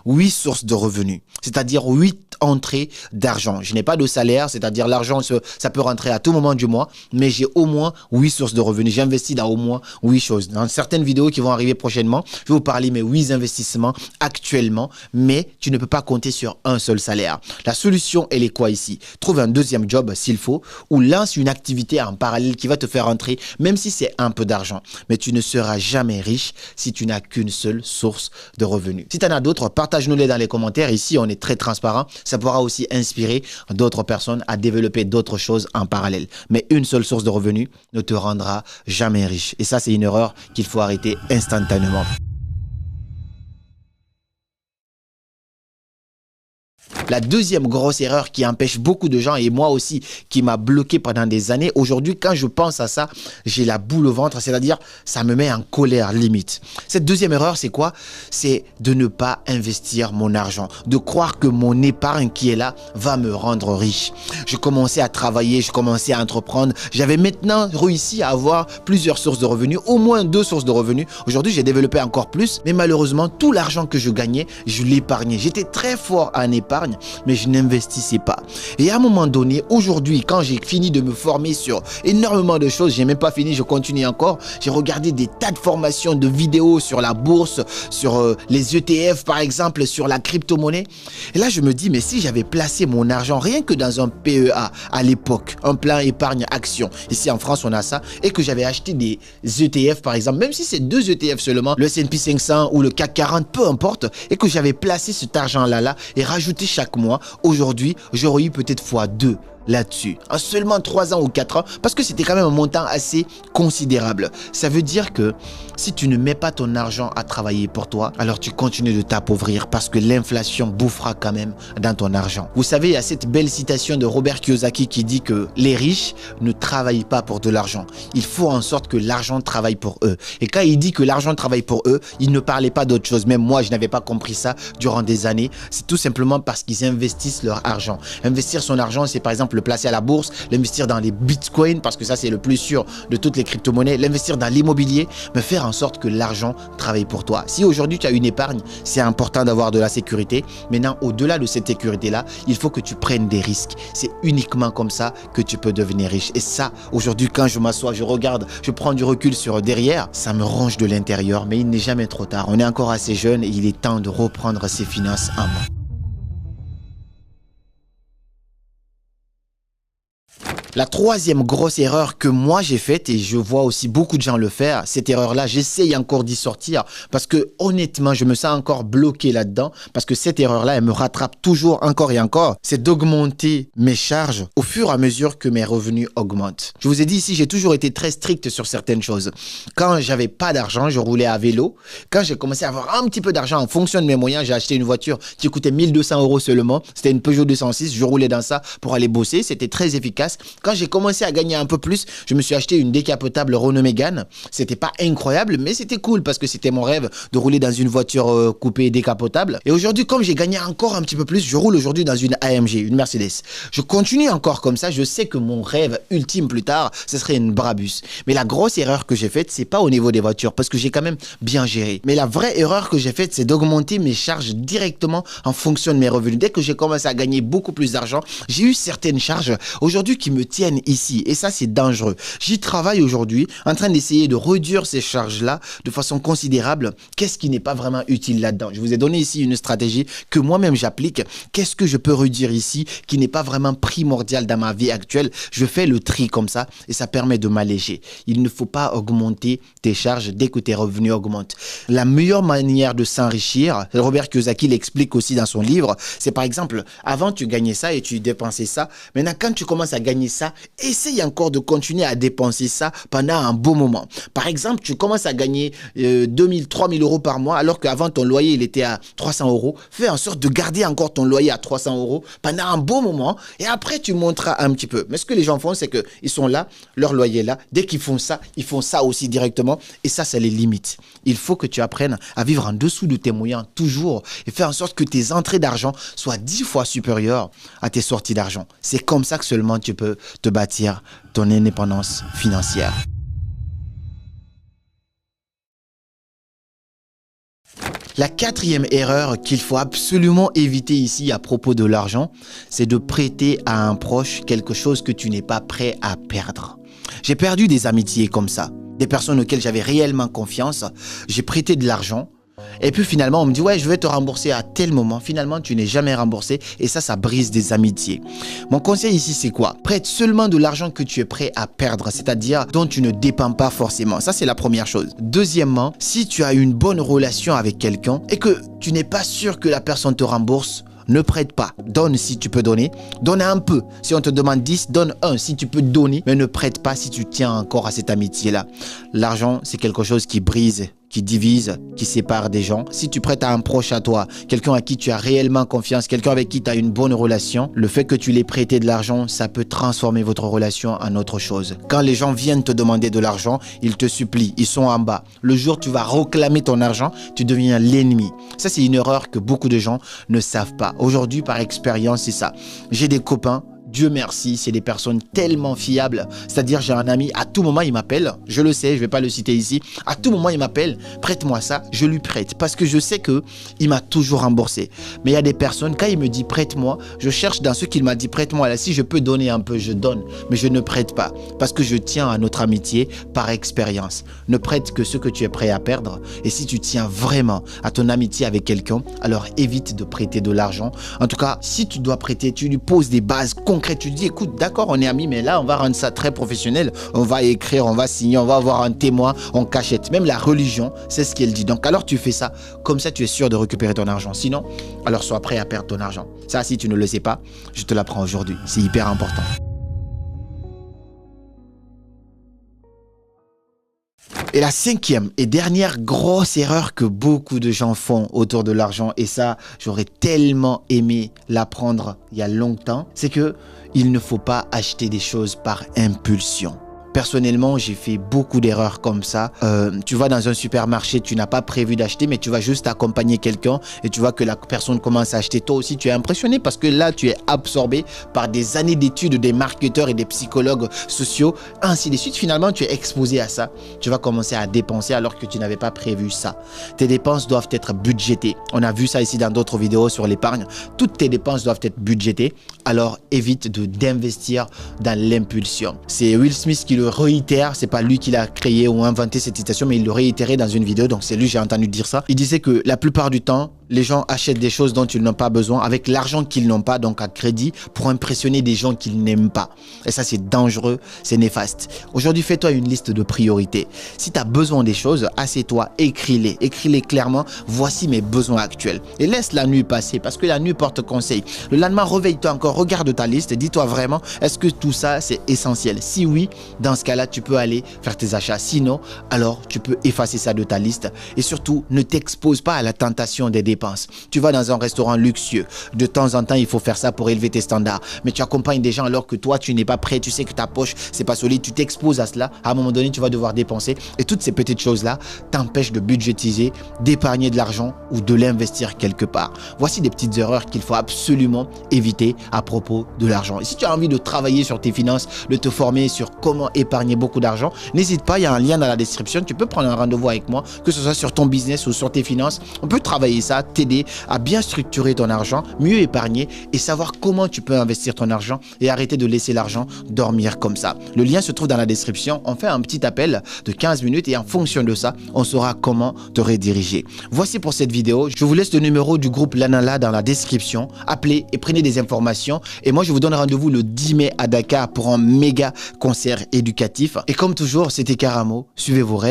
8 sources de revenus, c'est-à-dire 8 entrées d'argent. Je n'ai pas de salaire, c'est-à-dire l'argent, ça peut rentrer à tout moment du mois, mais j'ai au moins 8 sources de revenus. J'investis dans au moins 8 choses. Dans certaines vidéos qui vont arriver prochainement, je vais vous parler de mes 8 investissements actuellement, mais tu ne peux pas compter sur un seul salaire. La solution, elle est quoi ici? Trouve un deuxième job s'il faut, ou lance une activité en parallèle qui va te faire rentrer, même si c'est un peu d'argent. Mais tu ne seras jamais riche si tu n'as qu'une seule source de revenus. Si tu en as d'autres, partage-nous-les dans les commentaires. Ici, on est très transparent. Ça pourra aussi inspirer d'autres personnes à développer d'autres choses en parallèle. Mais une seule source de revenus ne te rendra jamais riche. Et ça, c'est une erreur qu'il faut arrêter instantanément. La deuxième grosse erreur qui empêche beaucoup de gens, et moi aussi, qui m'a bloqué pendant des années, aujourd'hui, quand je pense à ça, j'ai la boule au ventre, c'est-à-dire, ça me met en colère limite. Cette deuxième erreur, c'est quoi? C'est de ne pas investir mon argent, de croire que mon épargne qui est là va me rendre riche. Je commençais à travailler, je commençais à entreprendre, j'avais maintenant réussi à avoir plusieurs sources de revenus, au moins 2 sources de revenus. Aujourd'hui, j'ai développé encore plus, mais malheureusement, tout l'argent que je gagnais, je l'épargnais. J'étais très fort en épargne, mais je n'investissais pas. Et à un moment donné, aujourd'hui, quand j'ai fini de me former sur énormément de choses, j'ai même pas fini, je continue encore, j'ai regardé des tas de formations, de vidéos sur la bourse, sur les ETF par exemple, sur la crypto-monnaie. Et là, je me dis, mais si j'avais placé mon argent rien que dans un PEA à l'époque, un plan épargne action, ici en France on a ça, et que j'avais acheté des ETF par exemple, même si c'est 2 ETF seulement, le S&P 500 ou le CAC 40, peu importe, et que j'avais placé cet argent-là et rajouté chaque mois, aujourd'hui, j'aurais eu peut-être x2 là-dessus, en seulement 3 ans ou 4 ans, parce que c'était quand même un montant assez considérable. Ça veut dire que si tu ne mets pas ton argent à travailler pour toi, alors tu continues de t'appauvrir parce que l'inflation bouffera quand même dans ton argent. Vous savez, il y a cette belle citation de Robert Kiyosaki qui dit que les riches ne travaillent pas pour de l'argent. Il faut en sorte que l'argent travaille pour eux. Et quand il dit que l'argent travaille pour eux, il ne parlait pas d'autre chose. Même moi, je n'avais pas compris ça durant des années. C'est tout simplement parce qu'ils investissent leur argent. Investir son argent, c'est par exemple le placer à la bourse, l'investir dans les bitcoins, parce que ça c'est le plus sûr de toutes les crypto-monnaies, l'investir dans l'immobilier, mais faire en sorte que l'argent travaille pour toi. Si aujourd'hui tu as une épargne, c'est important d'avoir de la sécurité. Maintenant, au-delà de cette sécurité-là, il faut que tu prennes des risques. C'est uniquement comme ça que tu peux devenir riche. Et ça, aujourd'hui, quand je m'assois, je regarde, je prends du recul sur derrière, ça me ronge de l'intérieur, mais il n'est jamais trop tard. On est encore assez jeune et il est temps de reprendre ses finances en main. La troisième grosse erreur que moi j'ai faite, et je vois aussi beaucoup de gens le faire, cette erreur-là, j'essaye encore d'y sortir parce que honnêtement, je me sens encore bloqué là-dedans parce que cette erreur-là, elle me rattrape toujours encore et encore. C'est d'augmenter mes charges au fur et à mesure que mes revenus augmentent. Je vous ai dit ici, j'ai toujours été très strict sur certaines choses. Quand j'avais pas d'argent, je roulais à vélo. Quand j'ai commencé à avoir un petit peu d'argent en fonction de mes moyens, j'ai acheté une voiture qui coûtait 1200 € seulement. C'était une Peugeot 206. Je roulais dans ça pour aller bosser. C'était très efficace. Quand j'ai commencé à gagner un peu plus, je me suis acheté une décapotable Renault Mégane. C'était pas incroyable, mais c'était cool parce que c'était mon rêve de rouler dans une voiture coupée décapotable. Et aujourd'hui, comme j'ai gagné encore un petit peu plus, je roule aujourd'hui dans une AMG, une Mercedes. Je continue encore comme ça. Je sais que mon rêve ultime plus tard, ce serait une Brabus. Mais la grosse erreur que j'ai faite, c'est pas au niveau des voitures parce que j'ai quand même bien géré. Mais la vraie erreur que j'ai faite, c'est d'augmenter mes charges directement en fonction de mes revenus. Dès que j'ai commencé à gagner beaucoup plus d'argent, j'ai eu certaines charges aujourd'hui qui me tiennent ici. Et ça, c'est dangereux. J'y travaille aujourd'hui en train d'essayer de réduire ces charges-là de façon considérable. Qu'est-ce qui n'est pas vraiment utile là-dedans? Je vous ai donné ici une stratégie que moi-même j'applique. Qu'est-ce que je peux réduire ici qui n'est pas vraiment primordial dans ma vie actuelle? Je fais le tri comme ça et ça permet de m'alléger. Il ne faut pas augmenter tes charges dès que tes revenus augmentent. La meilleure manière de s'enrichir, Robert Kiyosaki l'explique aussi dans son livre, c'est par exemple, avant tu gagnais ça et tu dépensais ça. Maintenant, quand tu commences à gagner ça, essaye encore de continuer à dépenser ça pendant un beau moment. Par exemple, tu commences à gagner 2000, 3000 € par mois alors qu'avant ton loyer il était à 300 €. Fais en sorte de garder encore ton loyer à 300 € pendant un beau moment et après tu monteras un petit peu. Mais ce que les gens font, c'est qu'ils sont là, leur loyer là. Dès qu'ils font ça, ils font ça aussi directement et ça les limite. Il faut que tu apprennes à vivre en dessous de tes moyens toujours et faire en sorte que tes entrées d'argent soient 10 fois supérieures à tes sorties d'argent. C'est comme ça que seulement tu peux te bâtir ton indépendance financière. La quatrième erreur qu'il faut absolument éviter ici à propos de l'argent, c'est de prêter à un proche quelque chose que tu n'es pas prêt à perdre. J'ai perdu des amitiés comme ça, des personnes auxquelles j'avais réellement confiance. J'ai prêté de l'argent et puis finalement on me dit ouais, je vais te rembourser à tel moment. Finalement tu n'es jamais remboursé et ça brise des amitiés. Mon conseil ici c'est quoi? Prête seulement de l'argent que tu es prêt à perdre, c'est-à-dire dont tu ne dépends pas forcément. Ça c'est la première chose. Deuxièmement, si tu as une bonne relation avec quelqu'un et que tu n'es pas sûr que la personne te rembourse, ne prête pas. Donne si tu peux donner. Donne un peu. Si on te demande 10, donne 1 si tu peux donner. Mais ne prête pas si tu tiens encore à cette amitié-là. L'argent, c'est quelque chose qui brise, qui divise, qui sépare des gens. Si tu prêtes à un proche à toi, quelqu'un à qui tu as réellement confiance, quelqu'un avec qui tu as une bonne relation, le fait que tu l'aies prêté de l'argent, ça peut transformer votre relation en autre chose. Quand les gens viennent te demander de l'argent, ils te supplient, ils sont en bas. Le jour où tu vas réclamer ton argent, tu deviens l'ennemi. Ça, c'est une erreur que beaucoup de gens ne savent pas. Aujourd'hui, par expérience, c'est ça. J'ai des copains, Dieu merci, c'est des personnes tellement fiables. C'est-à-dire, j'ai un ami, à tout moment, il m'appelle. Je le sais, je ne vais pas le citer ici. À tout moment, il m'appelle. Prête-moi ça, je lui prête. Parce que je sais qu'il m'a toujours remboursé. Mais il y a des personnes, quand il me dit prête-moi, je cherche dans ce qu'il m'a dit prête-moi. Là, si je peux donner un peu, je donne. Mais je ne prête pas. Parce que je tiens à notre amitié par expérience. Ne prête que ce que tu es prêt à perdre. Et si tu tiens vraiment à ton amitié avec quelqu'un, alors évite de prêter de l'argent. En tout cas, si tu dois prêter, tu lui poses des bases concrètes. Tu dis, écoute, d'accord, on est amis, mais là, on va rendre ça très professionnel. On va écrire, on va signer, on va avoir un témoin, on cachette. Même la religion, c'est ce qu'elle dit. Donc, alors tu fais ça. Comme ça, tu es sûr de récupérer ton argent. Sinon, alors sois prêt à perdre ton argent. Ça, si tu ne le sais pas, je te l'apprends aujourd'hui. C'est hyper important. Et la cinquième et dernière grosse erreur que beaucoup de gens font autour de l'argent, et ça, j'aurais tellement aimé l'apprendre il y a longtemps, c'est que il ne faut pas acheter des choses par impulsion. Personnellement, j'ai fait beaucoup d'erreurs comme ça. Tu vas dans un supermarché, tu n'as pas prévu d'acheter, mais tu vas juste accompagner quelqu'un et tu vois que la personne commence à acheter. Toi aussi, tu es impressionné parce que là, tu es absorbé par des années d'études des marketeurs et des psychologues sociaux, ainsi de suite. Finalement, tu es exposé à ça. Tu vas commencer à dépenser alors que tu n'avais pas prévu ça. Tes dépenses doivent être budgétées. On a vu ça ici dans d'autres vidéos sur l'épargne. Toutes tes dépenses doivent être budgétées. Alors, évite d'investir dans l'impulsion. C'est Will Smith qui le réitère, c'est pas lui qui l'a créé ou inventé cette citation, mais il le réitérait dans une vidéo, donc c'est lui, j'ai entendu dire ça. Il disait que la plupart du temps, les gens achètent des choses dont ils n'ont pas besoin avec l'argent qu'ils n'ont pas, donc à crédit, pour impressionner des gens qu'ils n'aiment pas. Et ça, c'est dangereux, c'est néfaste. Aujourd'hui, fais-toi une liste de priorités. Si tu as besoin des choses, assieds-toi, écris-les. Écris-les clairement, voici mes besoins actuels. Et laisse la nuit passer, parce que la nuit porte conseil. Le lendemain, réveille-toi encore, regarde ta liste et dis-toi vraiment, est-ce que tout ça, c'est essentiel? Si oui, dans ce cas-là, tu peux aller faire tes achats. Sinon, alors, tu peux effacer ça de ta liste. Et surtout, ne t'expose pas à la tentation des dépenses. Tu vas dans un restaurant luxueux. De temps en temps, il faut faire ça pour élever tes standards. Mais tu accompagnes des gens alors que toi, tu n'es pas prêt. Tu sais que ta poche, c'est pas solide. Tu t'exposes à cela. À un moment donné, tu vas devoir dépenser. Et toutes ces petites choses-là t'empêchent de budgétiser, d'épargner de l'argent ou de l'investir quelque part. Voici des petites erreurs qu'il faut absolument éviter à propos de l'argent. Et si tu as envie de travailler sur tes finances, de te former sur comment épargner beaucoup d'argent, n'hésite pas. Il y a un lien dans la description. Tu peux prendre un rendez-vous avec moi, que ce soit sur ton business ou sur tes finances. On peut travailler ça, t'aider à bien structurer ton argent, mieux épargner et savoir comment tu peux investir ton argent et arrêter de laisser l'argent dormir comme ça. Le lien se trouve dans la description. On fait un petit appel de 15 minutes et en fonction de ça, on saura comment te rediriger. Voici pour cette vidéo. Je vous laisse le numéro du groupe Lanala dans la description. Appelez et prenez des informations. Et moi, je vous donne rendez-vous le 10 mai à Dakar pour un méga concert éducatif. Et comme toujours, c'était Karamo. Suivez vos rêves.